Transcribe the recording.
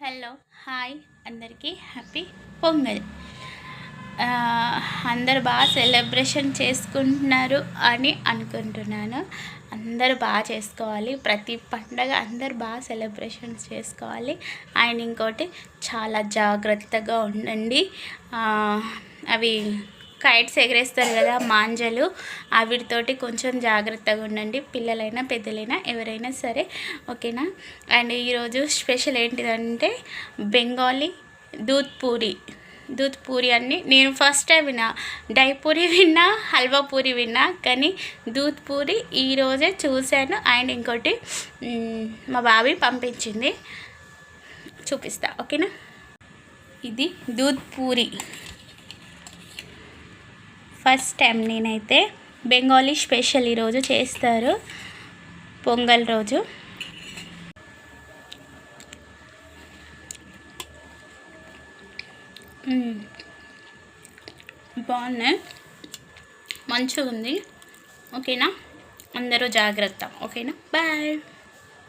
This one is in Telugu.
హలో హాయ్ అందరికీ హ్యాపీ పొంగల్. అందరు బాగా సెలబ్రేషన్ చేసుకుంటున్నారు అని అనుకుంటున్నాను. అందరూ బాగా చేసుకోవాలి, ప్రతి పండగ అందరు బాగా సెలబ్రేషన్స్ చేసుకోవాలి. అండ్ ఇంకోటి చాలా జాగ్రత్తగా ఉండండి. అవి కైట్స్ ఎగరేస్తారు కదా మాంజలు, వీటితోటి కొంచెం జాగ్రత్తగా ఉండండి, పిల్లలైనా పెద్దలైనా ఎవరైనా సరే, ఓకేనా. అండ్ ఈరోజు స్పెషల్ ఏంటిదంటే బెంగాలీ దూద్ పూరి అన్ని నేను ఫస్ట్ టైం విన్నా. డై పూరి విన్నా, హల్వా పూరి విన్నా, కానీ దూద్ పూరి ఈరోజే చూశాను. అండ్ ఇంకోటి మా బాబీ పంపించింది, చూపిస్తా, ఓకేనా. ఇది దూద్ పూరి ఫస్ట్ టైం నేనైతే. బెంగాలీ స్పెషల్ ఈరోజు చేస్తారు పొంగల్ రోజు. బాగున్నాయి, మంచిగా ఉంది, ఓకేనా. అందరూ జాగ్రత్త, ఓకేనా. బాయ్.